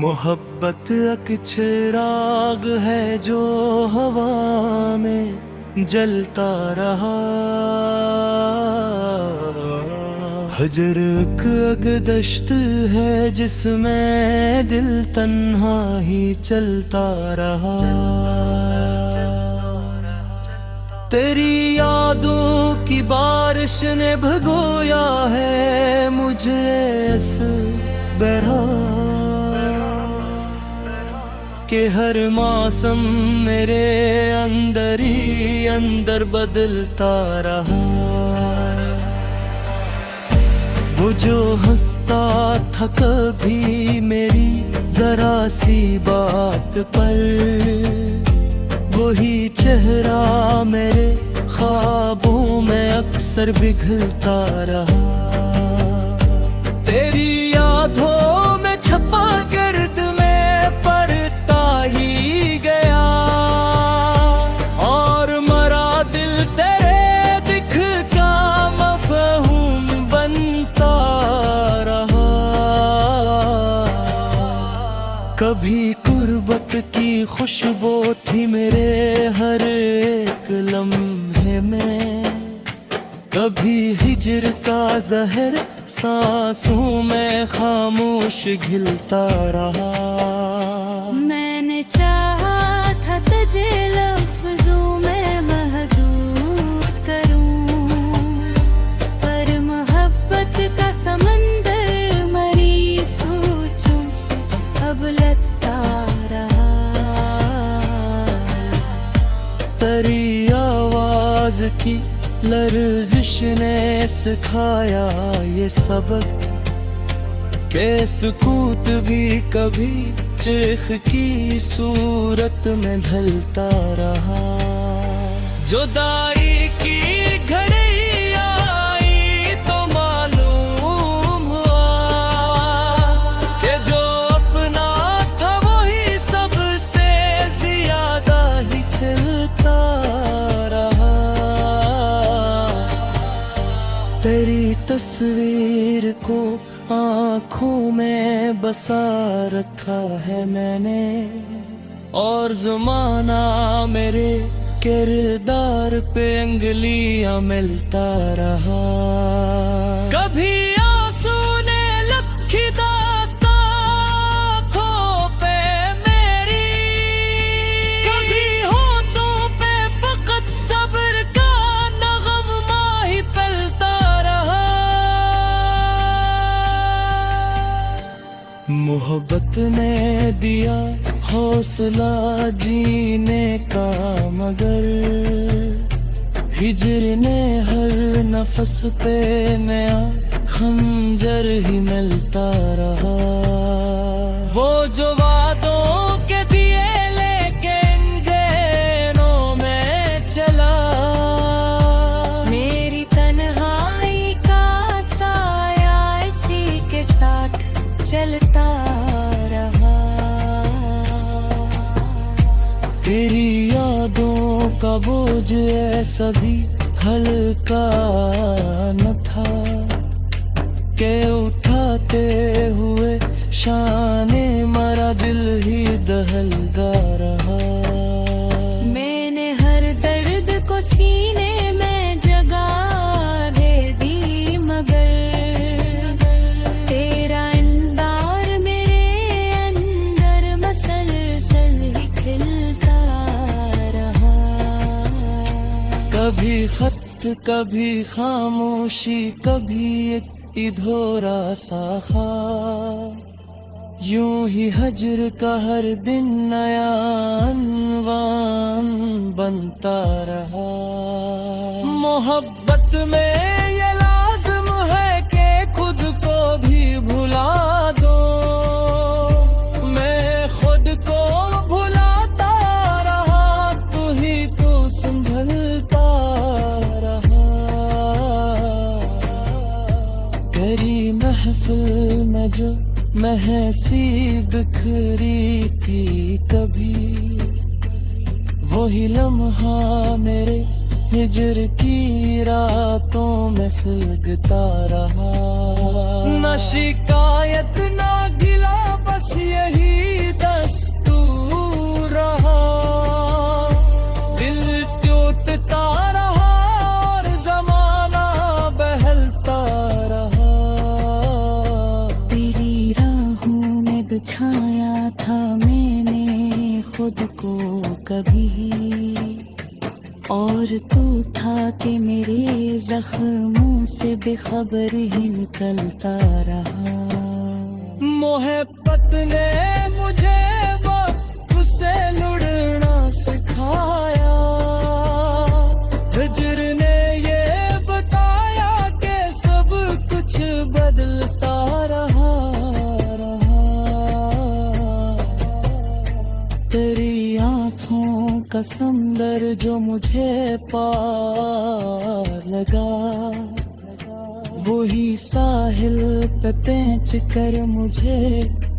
मोहब्बत एक चिराग है जो हवा में जलता रहा। हजर एक दश्त है जिसमें दिल तन्हा ही चलता रहा। तेरी यादों की बारिश ने भगोया है मुझे इस बहरा के हर मौसम मेरे अंदर ही अंदर बदलता रहा। वो जो हंसता था कभी मेरी जरा सी बात पर, वही चेहरा मेरे ख्वाबों में अक्सर बिखरता रहा। तेरी यादों में छपा गर्द में पड़ता ही गया, और मरा दिल तेरे दिख का मफहूम बनता रहा। कभी गुर्बत की खुशबू थी मेरे हर एक लम्हे में, कभी हिज्र का जहर सांसों में खामोश घिलता रहा। मैंने चाहा था तुझे लफ्जों में महदूद करूं, पर मोहब्बत का समंदर मरी सोचों से अब लगता रहा। तेरी आवाज की लर्जिश ने सिखाया ये सबक के सुकूत भी कभी चीख की सूरत में ढलता रहा। जुदाई की घड़ी आई तो मालूम हुआ कि जो अपना था वही सबसे ज्यादा ही खिलता रहा। तेरी तस्वीर को आँखों में बसा रखा है मैंने, और ज़माना मेरे किरदार पे अंगलियां मिलता रहा। कभी आंसू ने लखी दास्तां आँखों पे मेरी, कभी होठों पे फकत सब्र का नगमा ही पलता रहा। मोहब्बत ने दिया हौसला जीने का, मगर हिज्र ने हर नफस पे नया खंजर ही मिलता रहा। वो जो वादों के दिए लेके इन गहनों में चला, मेरी तन्हाई का साया इसी के साथ चलता रहा। तेरी यादों का बोझ ऐसा भी हल्का न था के उठाते हुए शाने मरा दिल ही दहलता रहा। मैंने हर दर्द को सीने में जगह दे दी, मगर तेरा इंदार मेरे अंदर मसलसल ही खिलता रहा। कभी खत कभी खामोशी कभी एक इधोरा सा ख्वाब, यूं ही हज्र का हर दिन नया अनवान बनता रहा। मोहब्बत में ये लाज़िम है कि खुद को भी भुला दो, मैं खुद को भुलाता रहा, तू ही तो संभलता रहा। तेरी महफिल में जो महसी बिखरी थी कभी, वही लम्हा मेरे हिज्र की रातों में सुलगता रहा। न शिकायत न गिला बस यही छाया था मैंने खुद को कभी, और तू था कि मेरे जख्मों से बेखबर ही निकलता रहा। मोहब्बत ने मुझे वक्त से लुढ़ना सिखाया, हिज्र ने ये बताया कि सब कुछ बदलता रहा। तेरी आँखों का समंदर जो मुझे पार लगा, वही साहिल पे पेंच कर मुझे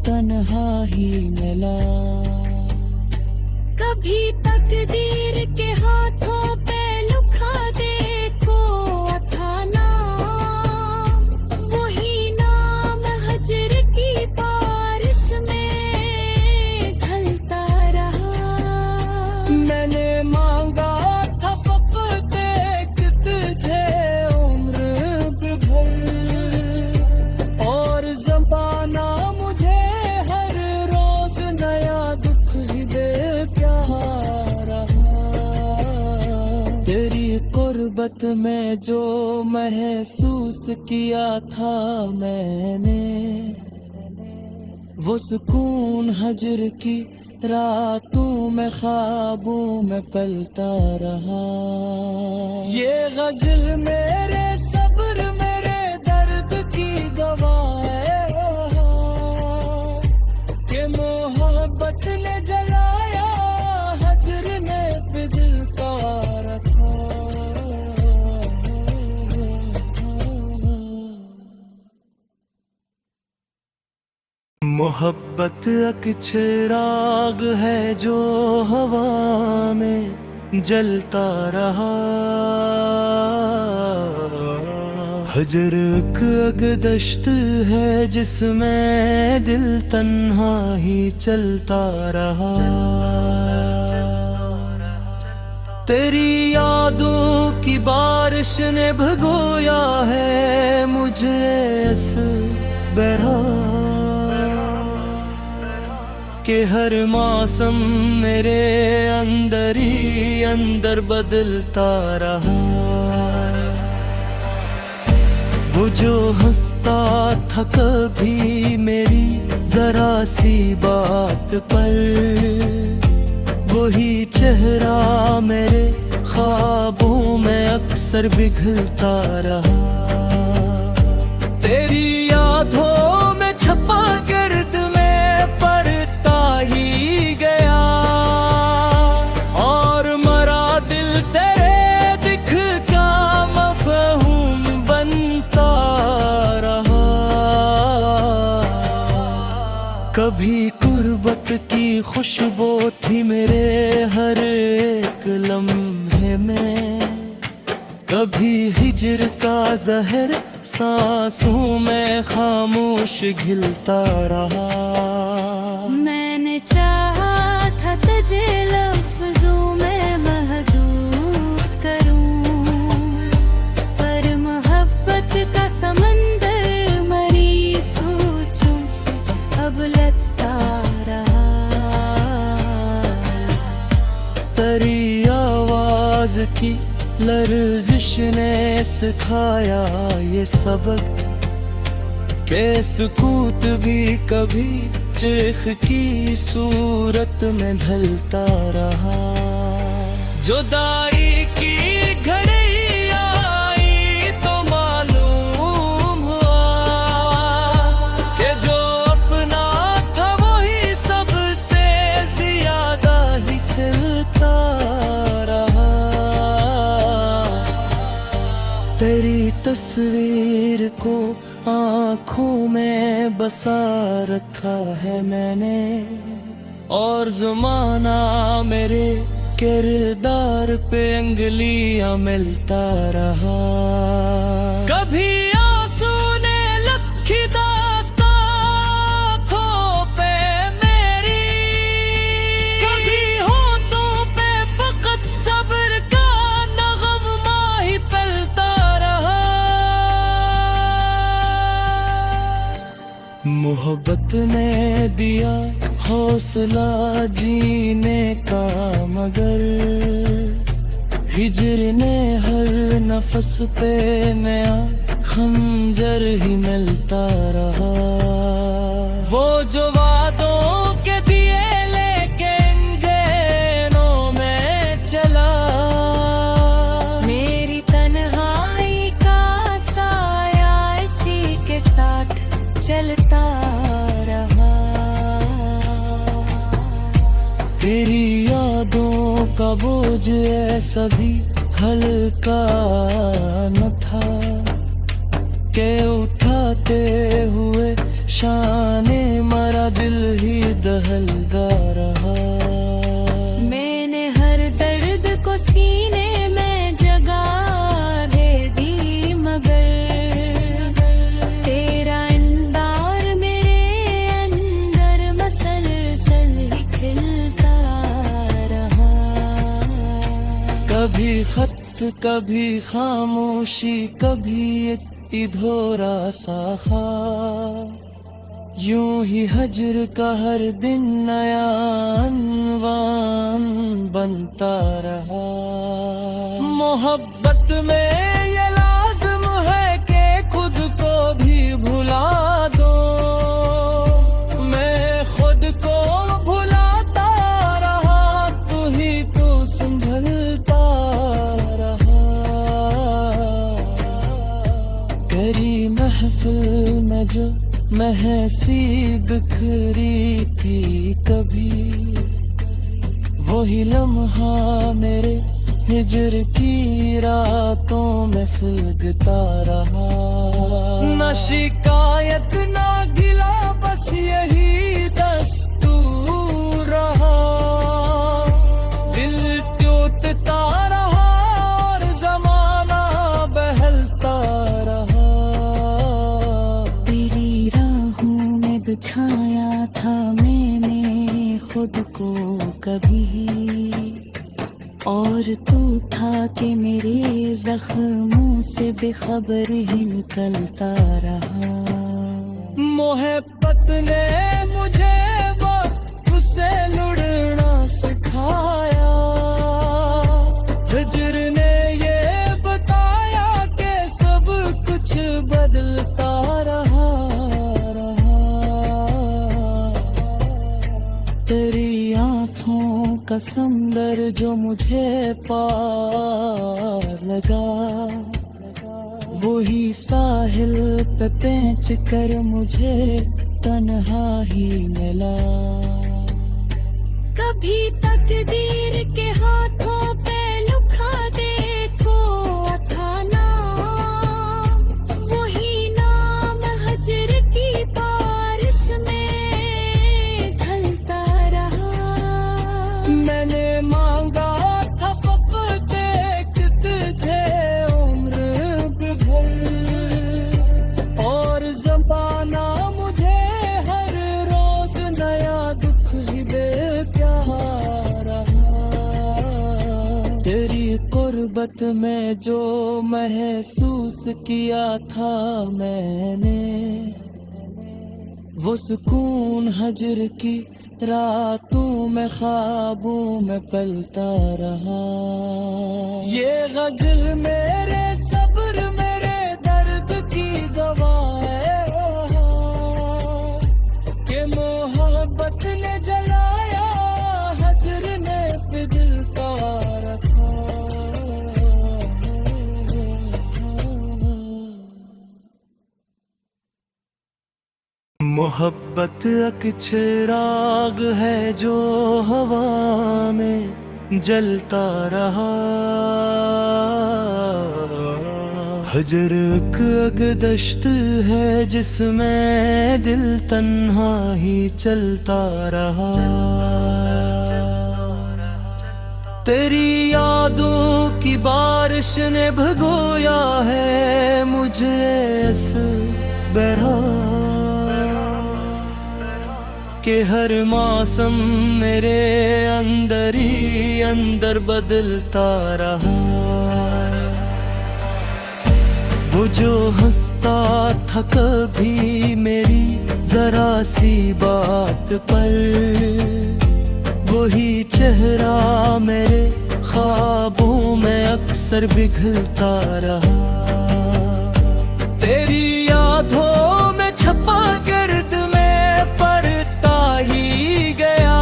तन्हा ही मिला। कभी तकदीर के हाथों पे लुका देखो था नाम, वही नाम हजर की बारिश में ढलता रहा। मैंने मांगा था फकत एक तुझे उम्र भर, और ज़माना मुझे हर रोज नया दुख ही दे प्यारा। तेरी कुर्बत में जो महसूस किया था मैंने, वो सुकून हजर की रातों में ख्वाबों में पलता रहा। ये गजल मेरे सब्र मेरे दर्द की गवाह है, कि मोहब्बत ने जलाया हजर ने दिल का रखा। मोहब्बत एक चिराग है जो हवा में जलता रहा। हजर एक दश्त है जिसमें दिल तन्हा ही चलता रहा। तेरी यादों की बारिश ने भगोया है मुझे इस बहरा, कि हर मौसम मेरे अंदर ही अंदर बदलता रहा। वो जो हंसता था कभी मेरी जरा सी बात पर, वही चेहरा मेरे ख्वाबों में अक्सर पिघलता रहा। तेरी यादों में छपा गर्द में पड़ता ही गया, और मरा दिल तेरे दिख का मफहूम बनता रहा। कभी कुर्बत की खुशबू थी मेरे हर एक लम्हे में, कभी हिज्र का जहर सांसों में खामोश घिलता रहा। मैंने चाहा था तुझे लफ्जों में महदूद करूं, पर मोहब्बत का समंदर मरी सोचों से अब लगता रहा। तेरी आवाज की लर्जिश ने सिखाया ये सबक, के सुकूत भी कभी चीख की सूरत में ढलता रहा। जुदाई की घड़ी आई तो मालूम हुआ, कि जो अपना था वही सबसे ज्यादा ही खिलता रहा। तेरी तस्वीर को आँखों में बसा रखा है मैंने, और ज़माना मेरे किरदार पे अंगलियां मिलता रहा। कभी आंसू ने लखी दास्तां आँखों पे मेरी, कभी होठों पे फकत सब्र का नगमा ही पलता रहा। मोहब्बत ने दिया हौसला जीने का, मगर हिजर ने हर नफस पे नया खंजर ही मिलता रहा। वो जो वादों के दिए लेके इन गहनों में चला, मेरी तन्हाई का साया इसी के साथ चलता रहा। तेरी यादों का बोझ ऐसा भी हल्का न था के उठाते हुए शाने मरा दिल ही दहलदा रहा। मैंने हर दर्द को सीने में जगह दे दी, मगर तेरा इंदार मेरे अंदर मसलसल ही खिलता रहा। कभी खत कभी खामोशी, कभी एक इधोरा सा ख्वाब, यूं ही हजर का हर दिन नया अनवान बनता रहा। मोहब्बत में ये लाज़िम है कि खुद को भी भुला दो। मैं खुद को भुलाता रहा, तू ही तो संभलता रहा। तेरी महफिल में जो महसी बिखरी थी कभी, वही लम्हा मेरे हिजर की रातों में सुलगता रहा। न शिकायत न गिला, बस यही दस्तूर रहा। दिल टूटता रहा और जमाना बहलता रहा। बिछाया था मैंने खुद को कभी, और तू था कि मेरे जख्मों से बेखबर ही निकलता रहा। मोहब्बत ने मुझे वक्त से लुढ़ना सिखाया, हिजर ने ये बताया कि सब कुछ बदलता रहा। तेरी आँखों का समंदर जो मुझे पार लगा, वही साहिल पे पेंच कर मुझे तन्हा ही मिला। कभी तकदीर के हाथों पे लुखा देखो था नाम, वही नाम हजर की बारिश में मैंने मांगा था फक़्त एक तुझे उम्र भर, और ज़माना मुझे हर रोज नया दुख ही दे प्यारा। तेरी कुर्बत में जो महसूस किया था मैंने, वो सुकून हजर की रातों में ख्वाबों में पलता रहा। ये गजल मेरे सब्र मेरे दर्द की दवा है, कि मोहब्बत ने जलाया, हजर ने पिघलता रखा। मोहब्बत एक चिराग है जो हवा में जलता रहा। हजर एक दश्त है जिसमें दिल तन्हा ही चलता रहा। तेरी यादों की बारिश ने भगोया है मुझे इस बरहा, कि हर मौसम मेरे अंदर ही अंदर बदलता रहा। वो जो हंसता था कभी मेरी जरा सी बात पर, वही चेहरा मेरे ख्वाबों में अक्सर पिघलता रहा। तेरी यादों में छपा गर्द में पड़ता ही गया,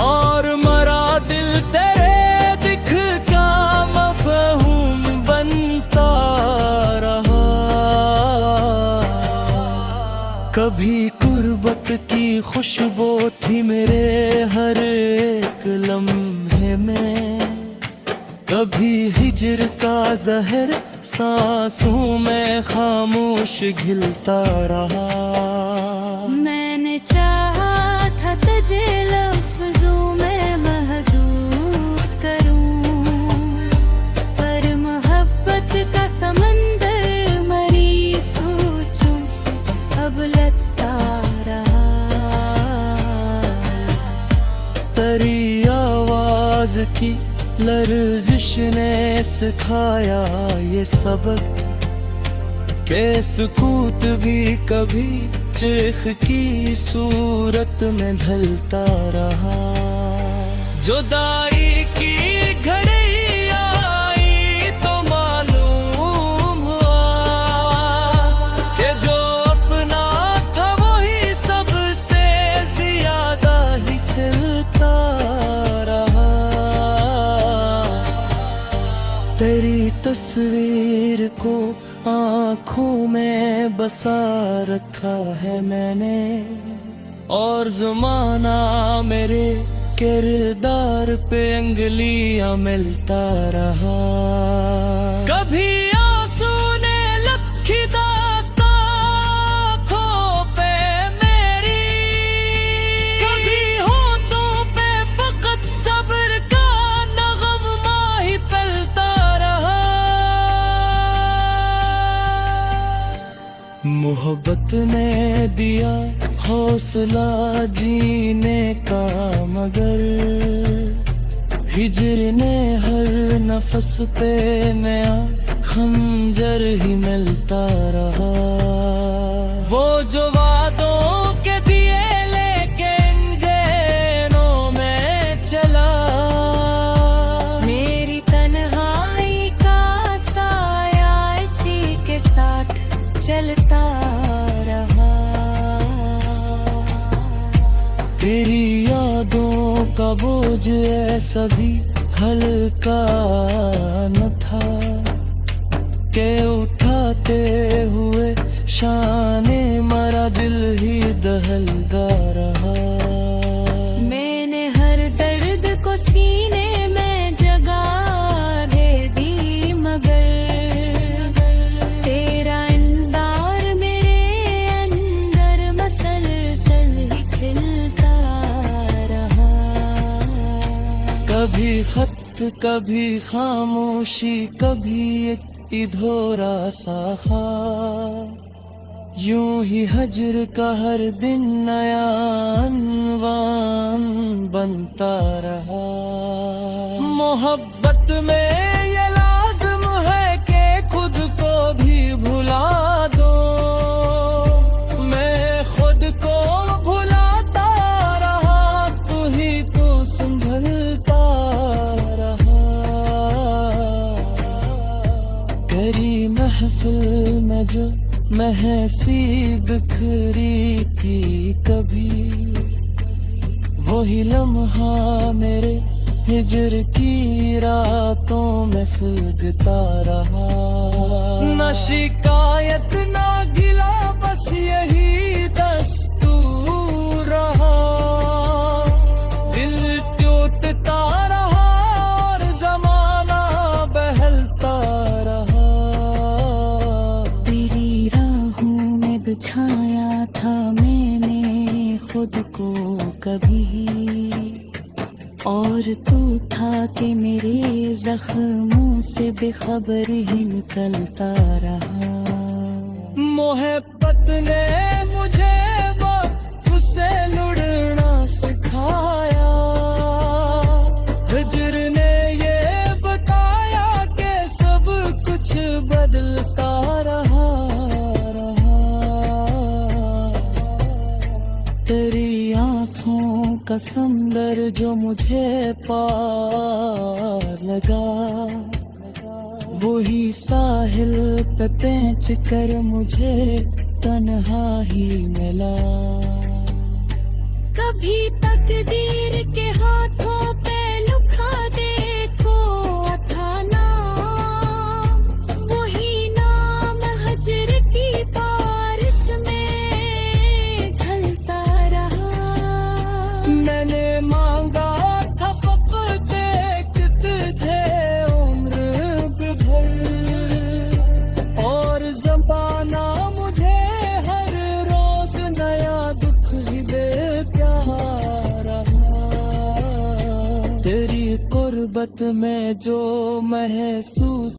और मरा दिल तेरे दिख का मफहूम बनता रहा। कभी कुर्बत की खुशबू थी मेरे हर एक लम्हे में, कभी हिज्र का जहर सांसों में खामोश घिलता रहा। मैंने चाहा था तुझे लफ्जों में महदूद करूं, पर मोहब्बत का समंदर मरी सोचों से अब लगता रहा। तेरी आवाज की लर्जिश ने सिखाया ये सबक, के सुकूत भी कभी चीख की सूरत में ढलता रहा। जुदाई की घड़ी आई तो मालूम हुआ कि जो अपना था वही सबसे ज्यादा ही खिलता रहा। तेरी तस्वीर को आँखों में बसा रखा है मैंने, और ज़माना मेरे किरदार पे अंगलियां मिलता रहा। कभी आंसू ने लखी दास्तां आँखों पे मेरी, कभी होठों पे फकत सब्र का नगमा ही पलता रहा। मोहब्बत ने दिया हौसला जीने का, मगर हिज्र ने हर नफस पे नया खंजर ही मिलता रहा। वो जो वादों के दिए लेके इन गहनों में चला, मेरी तन्हाई का साया इसी के साथ चलता रहा। तेरी यादों का बोझ ऐसा भी हल्का न था के उठाते हुए शाने मरा दिल ही दहलता रहा। मैंने हर दर्द को सीने में जगह दे दी, मगर तेरा इंदार मेरे अंदर मसलसल ही खिलता रहा। कभी खत कभी खामोशी, कभी एक इधोरा सा ख्वाब, यूं ही हज्र का हर दिन नया अनवान बनता रहा। मोहब्बत में ये लाज़िम है कि खुद को भी भुला दो, मैं खुद को भुलाता रहा, तू ही तो संभलता रहा। तेरी महफिल में जो महसी बिखरी थी कभी, वही लम्हा मेरे हिज्र की रातों में सुलगता रहा। न शिकायत न गिला, बस यही दस्तूर रहा। दिल टूटता रहा और जमाना बहलता रहा। तेरी राहों में बिछाया था मैंने खुद को कभी, और तू था कि मेरे जख्मों से बेखबर ही निकलता रहा। मोहब्बत ने मुझे वक्त से लुढ़ना सिखाया, हिज्र ने ये बताया कि सब कुछ बदल तेरी आंखों का समंदर जो मुझे पार लगा, वही साहिल पे पेंच कर मुझे तन्हा ही मिला। कभी तकदीर के हाथों पे लुखा देखो था नाम, वही नाम हजर की बारिश में ढलता रहा। मैंने मांगा था फकत एक तुझे उम्र भर, और ज़माना मुझे हर रोज नया दुख ही दे प्यारा। तेरी कुर्बत में जो महसूस